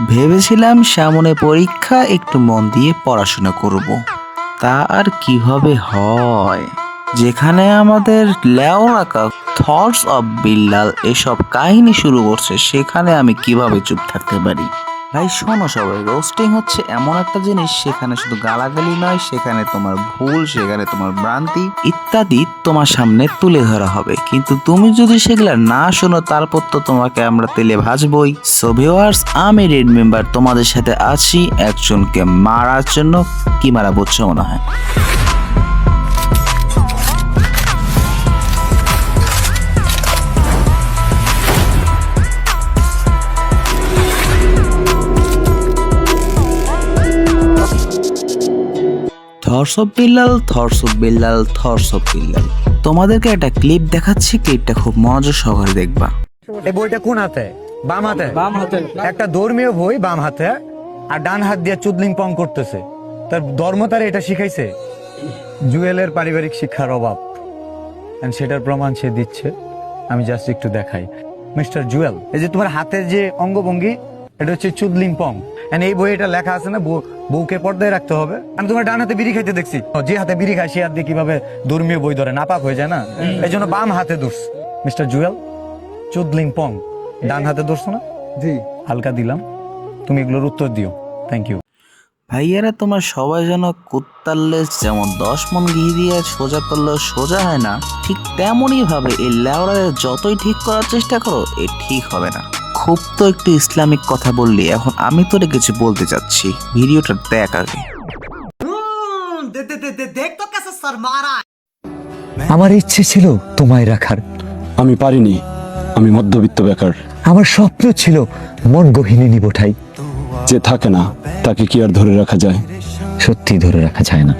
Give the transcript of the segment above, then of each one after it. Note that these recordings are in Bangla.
ভেবেছিলাম সামনে পরীক্ষা, একটু মন দিয়ে পড়াশোনা করব। তা আর কিভাবে হয়, যেখানে আমাদের লেওরাকা থটস অফ বিল্লাল এসব কাহিনী শুরু করছে, সেখানে আমি কিভাবে চুপ থাকতে পারি? ভাই শোনো সবাই, রোস্টিং হচ্ছে এমন একটা জিনিস, সেখানে শুধু গালাগালি নয়, সেখানে তোমার ভুল, সেখানে তোমার ভ্রান্তি ইত্যাদি তোমার সামনে তুলে ধরা হবে। কিন্তু তুমি যদি সেগুলা না শোনো, তারপর তো তোমাকে আমরা তেলে ভাজবই। সো ভিউয়ার্স, আমি রেড মেম্বার তোমাদের সাথে আছি একজনকে মারার জন্য। কি মারা বুঝছো মনে হয়? Thoughts of Billal, thoughts of Billal, thoughts of Billal. তোমাদেরকে একটা ক্লিপ দেখাচ্ছি, ক্লিপটা খুব মনোযোগ সহকারে দেখবা। এই বইটা কোন হাতে? বাম হাতে। বাম হাতে। একটা ধর্মীয় বই বাম হাতে, আর ডান হাত দিয়ে চুদলিং পং করতেছে। তার ধর্ম তার এটা শিখাইছে। জুয়েলের পারিবারিক শিক্ষার অভাব, সেটার প্রমাণ সে দিচ্ছে। আমি জাস্ট একটু দেখাই। মিস্টার জুয়েল, এই যে তোমার হাতের যে অঙ্গভঙ্গি, এটা হচ্ছে চুদলিং পং। এই বই এটা লেখা আছে না, বউকে পর্দায় রাখতে হবে। আমি তোমার ডান হাতে বিড়ি খাইতে দেখছি। যে হাতে বিড়ি খায় সে হাত দিয়ে কিভাবে ধর্মীয় বই ধরে, নাপাক হয়ে যায় না? এই জন্য বাম হাতে দোষ। মিস্টার জুয়েল, চুদলিং পং ডান হাতে ধরছো না? জি। হালকা দিলাম, তুমি এগুলোর উত্তর দিও। Thank you. ভাইয়ারা, তোমার সবাই যেন কুত্তার লেজ যেমন 10 মন ঘি দিয়ে সোজা করলেও সোজা হয় না, ঠিক তেমনই ভাবে এই লেওড়ারে যতই ঠিক করার চেষ্টা করো, এ ঠিক হবে না। খুব তো একটু ইসলামিক কথা বললি, এখন আমি তোরে কিছু বলতে চাচ্ছি, ভিডিওটা দেখ আগে। আমার ইচ্ছে ছিল তোমায় রাখার, আমি পারিনি। আমি মধ্যবিত্ত বেকার। আমার স্বপ্ন ছিল মন গহিনী নিবঠাই। যে থাকে না তাকে কি আর ধরে রাখা যায়? সত্যি ধরে রাখা যায় না।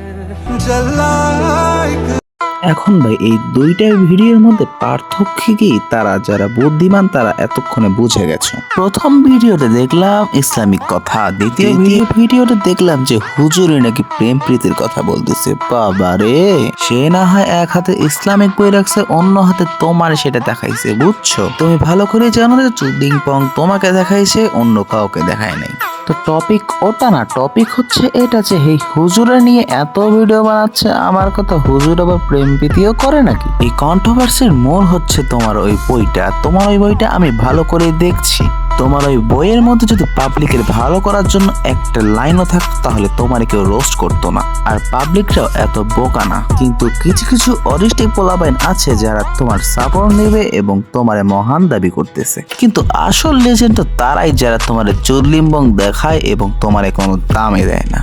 এখন ভাই, এই দুইটা ভিডিওর মধ্যে পার্থক্য কি, তারা যারা বুদ্ধিমান তারা এতক্ষণে বুঝে গেছে। প্রথম ভিডিওতে দেখলাম ইসলামিক কথা, দ্বিতীয় ভিডিওতে দেখলাম যে হুজুরে নাকি প্রেম প্রীতির কথা বলতেছে। বাবারে, সে না হয় এক হাতে ইসলামিক বই রাখছে, অন্য হাতে তোমার সেটা দেখাইছে। বুঝছো? তুমি ভালো করে জানো যে চুদিং পং তোমাকে দেখাইছে, অন্য কাউকে দেখায় নাই। তো টপিক ওটা না, টপিক হচ্ছে এটা যে এই হুজুরা নিয়ে এত ভিডিও বানাচ্ছে। আমার কথা, হুজুর আবার প্রেম প্রীতিও করে নাকি? এই কন্ট্রোভার্সির মূল হচ্ছে তোমার ওই বইটা। তোমার ওই বইটা আমি ভালো করে দেখছি। তোমার ওই বইয়ের মধ্যে যদি পাবলিকের ভালো করার জন্য একটা লাইনও থাকতো, তাহলে তোমার কেউ রোস্ট করতো না, আর পাবলিকরাও এত বোকা না। কিন্তু কিছু কিছু অরিস্টিক পোলাবাইন আছে যারা তোমার সাপোর্ট নেবে এবং তোমারে মহান দাবি করতেছে। কিন্তু আসল লেজেন্ড তো তারাই যারা তোমার চুরলিম্বং দেখায় এবং তোমারে কোনো দামে দেয় না।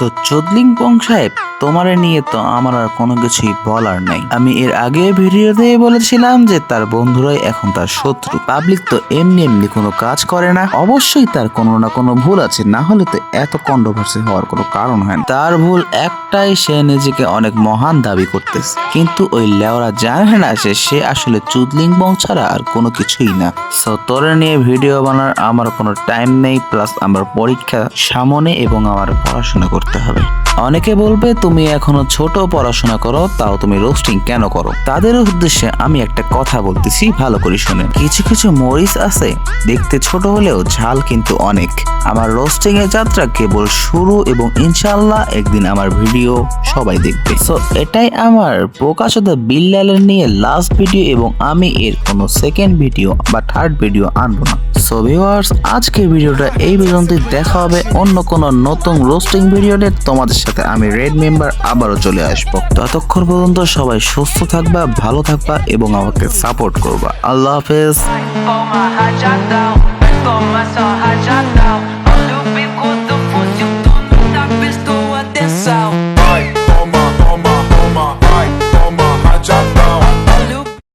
তো চোদলিং পং সাহেব, তোমারে নিয়ে তো আমার আর কোনো কিছুই বলার নাই। আমি এর আগে ভিডিওতে বলেছিলাম যে তার বন্ধুরাই এখন তার শত্রু। পাবলিক তো এমনি এমনি কোনো কাজ করে না, অবশ্যই তার কোনো না কোনো ভুল আছে, না হলে তো এত কন্ট্রোভার্সি হওয়ার কোনো কারণ হয় না। তার ভুল একটাই, সে নিজেকে অনেক মহান দাবি করতেছে, কিন্তু ওই লেওরা জানে না যে সে আসলে চুদলিং পং ছাড়া আর কোনো কিছুই না। সো তোরে নিয়ে ভিডিও বানার আমার কোনো টাইম নেই, প্লাস আমার পরীক্ষা সামনে এবং আমার পড়াশোনা করতে হবে। অনেকে বলবে তুমি এখনো ছোট, পড়াশোনা করো, তাও তুমি রোস্টিং কেন করো? তাদের উদ্দেশ্যে আমি একটা কথা বলতেছি, ভালো করে শুনেন। কিছু কিছু মরিচ আছে দেখতে ছোট হলেও ঝাল কিন্তু অনেক। আমার রোস্টিং এর যাত্রা কেবল শুরু, এবং ইনশাআল্লাহ একদিন আমার ভিডিও সবাই দেখবে। সো এটাই আমার প্রকাশিত বিল্লালের নিয়ে লাস্ট ভিডিও, এবং আমি এর কোনো সেকেন্ড ভিডিও বা থার্ড ভিডিও আনবো না। সো ভিউয়ার্স, আজকের ভিডিওটা এই পর্যন্তই। দেখা হবে অন্য কোনো নতুন রোস্টিং ভিডিওতে। তোমাদের সাথে আমি রেড মেম্বার আবারও চলে আসবো। ততক্ষণ পর্যন্ত সবাই সুস্থ থাকবা, ভালো থাকবা এবং আমাকে সাপোর্ট করবা। আল্লাহ হাফেজ।